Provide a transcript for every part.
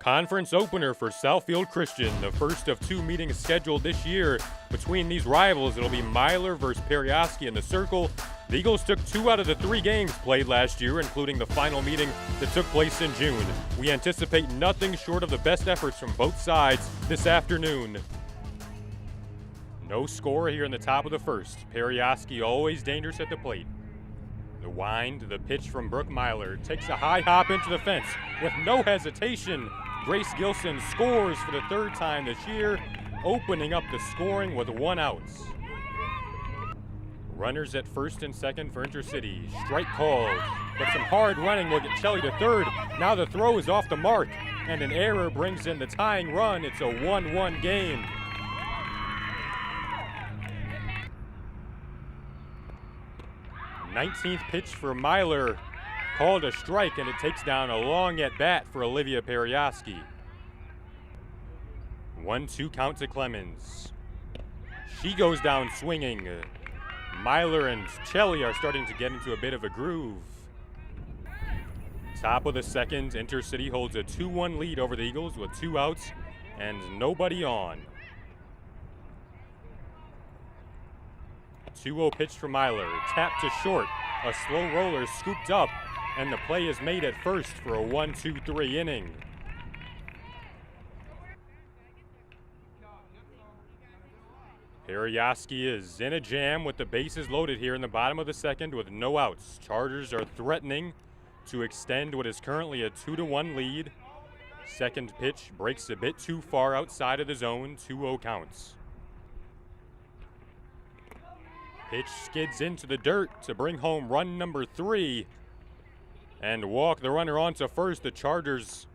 Conference opener for Southfield Christian, the first of two meetings scheduled this year between these rivals. It'll be Myler versus Perryoski in the Circle. The Eagles took 2 out of the 3 games played last year, including the final meeting that took place in June. We anticipate nothing short of the best efforts from both sides this afternoon. No score here in the top of the first. Perryoski always dangerous at the plate. The wind, the pitch from Brooke Myler takes a high hop into the fence with no hesitation. Grace Gilson scores for the 3rd time this year, opening up the scoring with 1 out. Runners at first and second for Intercity. Strike called, but some hard running will get Shelley to third. Now the throw is off the mark, and an error brings in the tying run. It's a 1-1 game. Nineteenth pitch for Myler, called a strike, and it takes down a long at bat for Olivia Perryoski. 1-2 count to Clemens. She goes down swinging. Myler and Shelley are starting to get into a bit of a groove. Top of the second, Intercity holds a 2-1 lead over the Eagles with 2 outs and nobody on. 2-0 pitch for Myler, tapped to short, a slow roller scooped up, and the play is made at first for a 1-2-3 inning. Perryoski is in a jam with the bases loaded here in the bottom of the second with no outs. Chargers are threatening to extend what is currently a 2-1 lead. Second pitch breaks a bit too far outside of the zone, 2-0 counts. Pitch skids into the dirt to bring home run number 3 and walk the runner onto first. The Chargers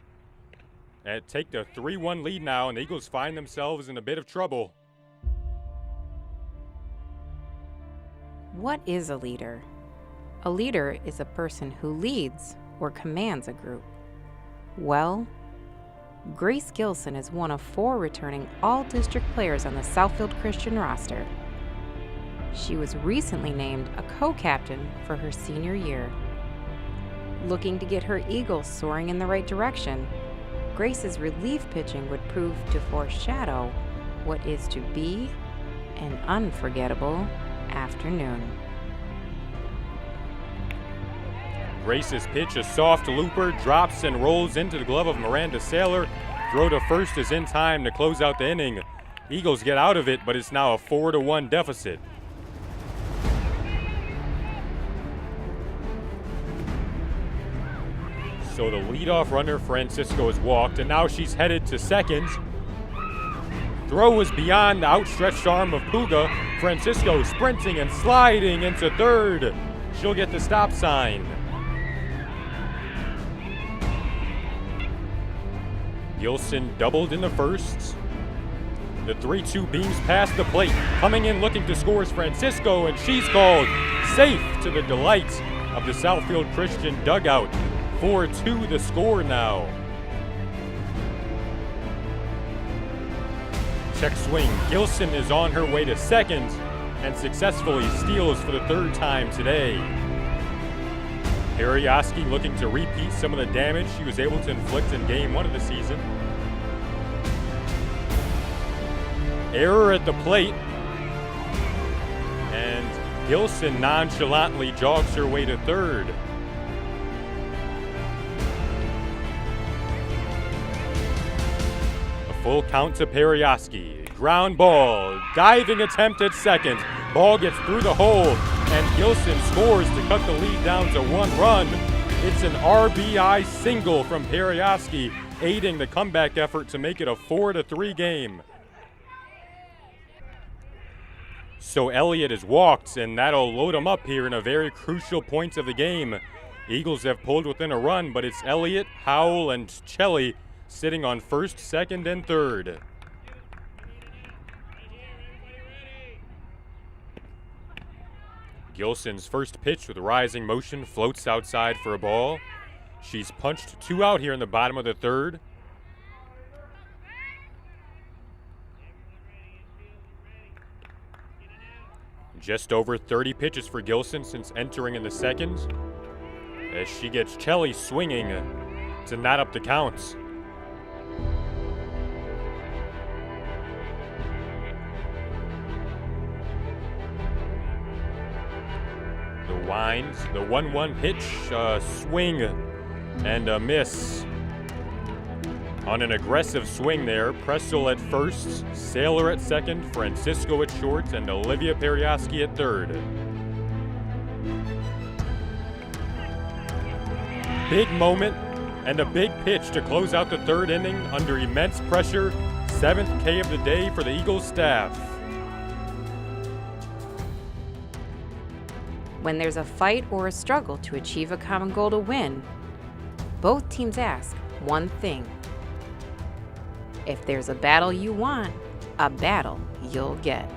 take the 3-1 lead now, and the Eagles find themselves in a bit of trouble. What is a leader? A leader is a person who leads or commands a group. Well, Grace Gilson is one of 4 returning all-district players on the Southfield Christian roster. She was recently named a co-captain for her senior year. Looking to get her Eagles soaring in the right direction, Grace's relief pitching would prove to foreshadow what is to be an unforgettable afternoon. Grace's pitch, a soft looper, drops and rolls into the glove of Miranda Saylor. Throw to first is in time to close out the inning. Eagles get out of it, but it's now a 4-1 deficit. So the leadoff runner, Francisco, is walked, and now she's headed to second. Throw is beyond the outstretched arm of Puga. Francisco sprinting and sliding into third. She'll get the stop sign. Gilson doubled in the first. The 3-2 beams past the plate. Coming in looking to score is Francisco, and she's called safe to the delight of the Southfield Christian dugout. 4-2 the score now. Check swing. Gilson is on her way to second and successfully steals for the 3rd time today. Perryoski looking to repeat some of the damage she was able to inflict in game 1 of the season. Error at the plate. And Gilson nonchalantly jogs her way to third. Full count to Perryoski. Ground ball. Diving attempt at second. Ball gets through the hole, and Gilson scores to cut the lead down to 1 run. It's an RBI single from Perryoski, aiding the comeback effort to make it a 4-3 game. So Elliott is walked, and that'll load him up here in a very crucial point of the game. Eagles have pulled within a run, but it's Elliott, Howell, and Shelley sitting on first, second, and third. Gilson's first pitch with rising motion floats outside for a ball. She's punched 2 out here in the bottom of the 3rd. Just over 30 pitches for Gilson since entering in the 2nd, as she gets Shelley swinging to knot up the counts. winds. The 1-1 pitch, swing, and a miss. On an aggressive swing there, Pressel at first, Saylor at second, Francisco at short, and Olivia Peryaski at third. Big moment and a big pitch to close out the third inning under immense pressure. 7th K of the day for the Eagles staff. When there's a fight or a struggle to achieve a common goal to win, both teams ask one thing. If there's a battle you want, a battle you'll get.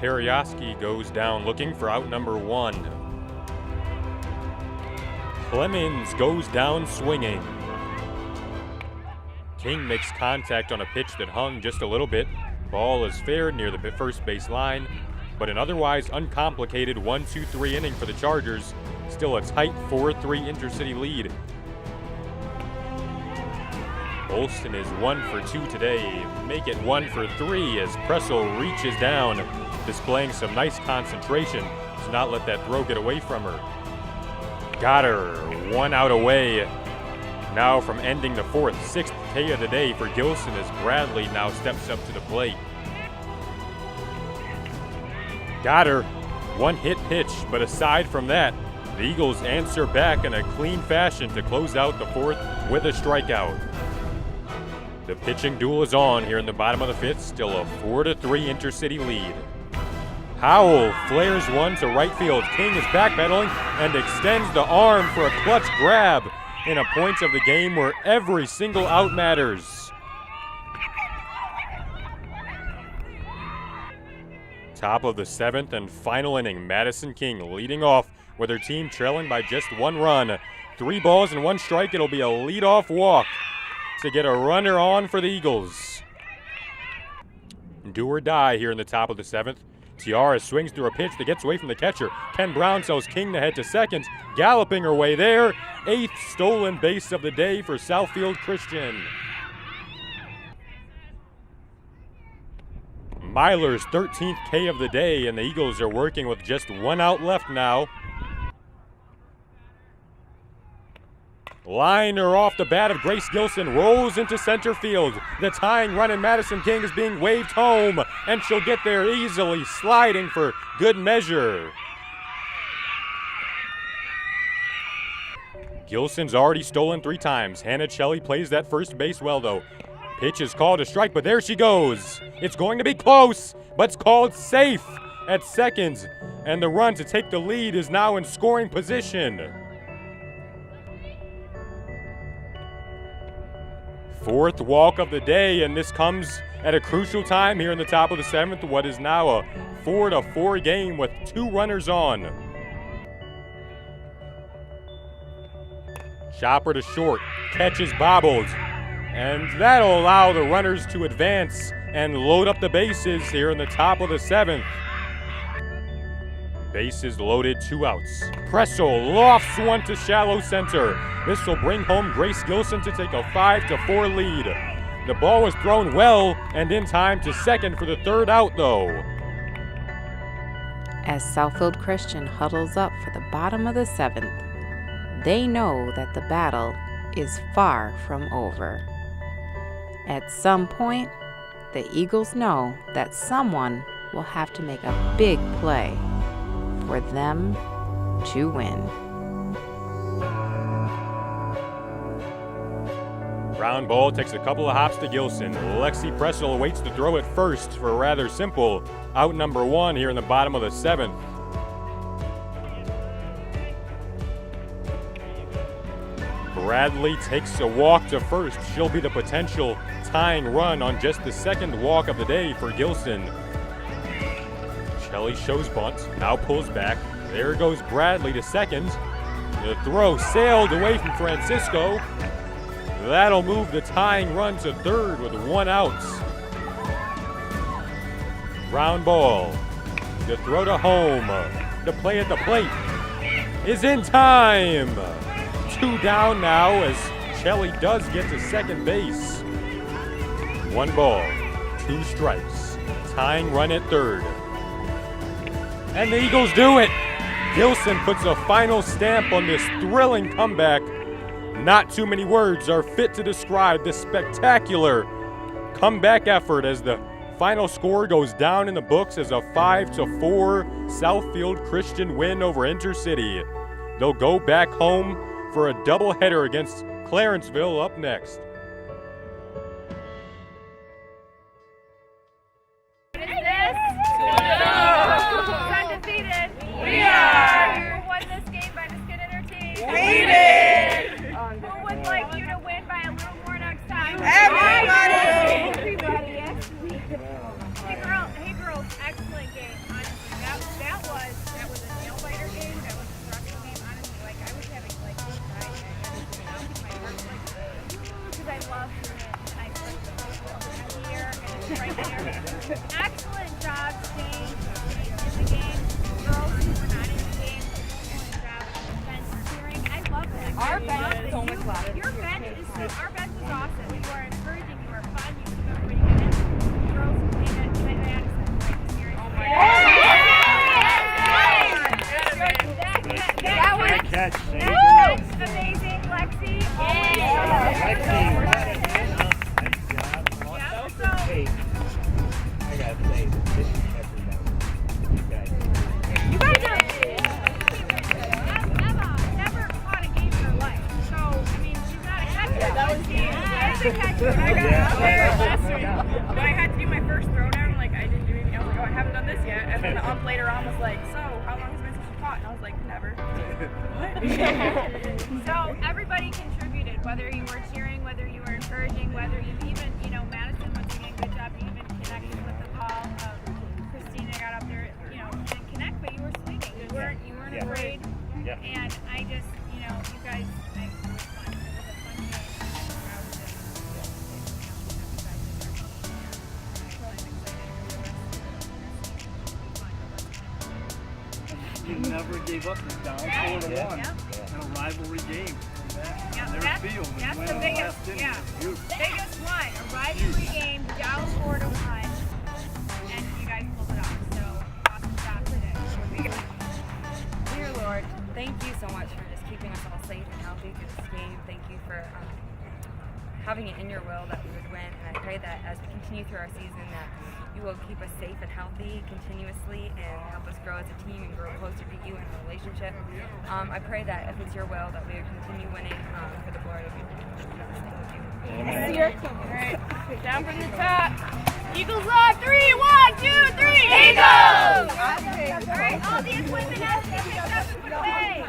Peryaski goes down looking for out number 1. Clemens goes down swinging. King makes contact on a pitch that hung just a little bit. Ball is fair near the first base line, but an otherwise uncomplicated 1-2-3 inning for the Chargers. Still a tight 4-3 intercity lead. Olsen is 1 for 2 today. Make it 1 for 3 as Pressel reaches down, displaying some nice concentration to not let that throw get away from her. Got her, 1 out away. Now from ending the 4th, 6th K of the day for Gilson as Bradley now steps up to the plate. Got her, 1 hit pitch, but aside from that, the Eagles answer back in a clean fashion to close out the 4th with a strikeout. The pitching duel is on here in the bottom of the 5th, still a 4-3 intercity lead. Howell flares one to right field. King is backpedaling and extends the arm for a clutch grab in a point of the game where every single out matters. Top of the 7th and final inning, Madison King leading off with her team trailing by just 1 run. 3 balls and 1 strike. It'll be a leadoff walk to get a runner on for the Eagles. Do or die here in the top of the 7th. Tiara swings through a pitch that gets away from the catcher. Ken Brown tells King to head to second. Galloping her way there. 8th stolen base of the day for Southfield Christian. Myler's 13th K of the day, and the Eagles are working with just 1 out left now. Liner off the bat of Grace Gilson rolls into center field. The tying run in Madison King is being waved home, and she'll get there easily, sliding for good measure. Gilson's already stolen 3 times. Hannah Shelley plays that first base well, though. Pitch is called a strike, but there she goes. It's going to be close, but it's called safe at second, and the run to take the lead is now in scoring position. 4th walk of the day, and this comes at a crucial time here in the top of the 7th, what is now a 4-4 game with 2 runners on. Chopper to short, catches bobbled, and that'll allow the runners to advance and load up the bases here in the top of the 7th. Bases loaded, 2 outs. Pressel lofts one to shallow center. This will bring home Grace Gilson to take a 5-4 lead. The ball was thrown well and in time to second for the 3rd out, though. As Southfield Christian huddles up for the bottom of the 7th, they know that the battle is far from over. At some point, the Eagles know that someone will have to make a big play for them to win. Ground ball takes a couple of hops to Gilson. Lexi Pressel awaits the throw at first for a rather simple out number 1 here in the bottom of the 7th. Bradley takes a walk to first. She'll be the potential tying run on just the 2nd walk of the day for Gilson. Shelley shows bunt, now pulls back. There goes Bradley to second. The throw sailed away from Francisco. That'll move the tying run to 3rd with 1 out. Ground ball. The throw to home. The play at the plate is in time. 2 down now as Shelley does get to second base. 1 ball, 2 strikes. Tying run at 3rd. And the Eagles do it. Gilson puts a final stamp on this thrilling comeback. Not too many words are fit to describe this spectacular comeback effort as the final score goes down in the books as a 5-4 Southfield Christian win over Intercity. They'll go back home for a doubleheader against Clarenceville up next. Undefeated. We are. Who won this game by the skin of their teeth? We did. Who would like you to win by a little more next time? Everybody. Hey girls, excellent game. Honestly, that was a nail biter game. That was a stressful game. Honestly, like I was having like anxiety. My heart because I love doing it. And I put here and it's right there. Excellent job, staying in the game. Girls who were not in the game, excellent job. Bench cheering. I love it. Our bench is so much louder. Our bench is awesome. You are encouraging. You are fun. You keep everybody in it. Girls who made it. That's amazing, Lexi. I gotta say, this is every You guys are. Emma never caught a game in her life, so I mean she's not a catcher. That was a catcher. I got out there last week. When I had to do my first throwdown, like I didn't do anything. I was like, oh, I haven't done this yet. And then the ump later on was like, so how long has been since you caught? And I was like, never. So everybody contributed, whether you were cheering, whether you were encouraging, whether you even, Madison once again, good job. You even connected with the ball. Christina got up there, didn't connect, but you were swinging. You weren't afraid. Yeah. And I just, you guys, it was fun. It was a fun game. I was just, You never gave up. You're down 4-1 in a rivalry game. Yeah, Their that's field and the went on the biggest, last inning. Huge. biggest one. A rivalry game, down 4-1, and you guys pulled it off. So awesome job today. Dear Lord, thank you so much for just keeping us all safe and healthy through this game. Thank you for having it in your will that we would win. And I pray that as we continue through our season that you will keep us safe and healthy continuously and help us grow as a team and grow closer to you in a relationship. I pray that if it's your will that we would continue winning for the glory of you. Alright, down from the top. Eagles on 3, 1, 2, 3, Eagles! All right, all the equipment has to be picked up and put away.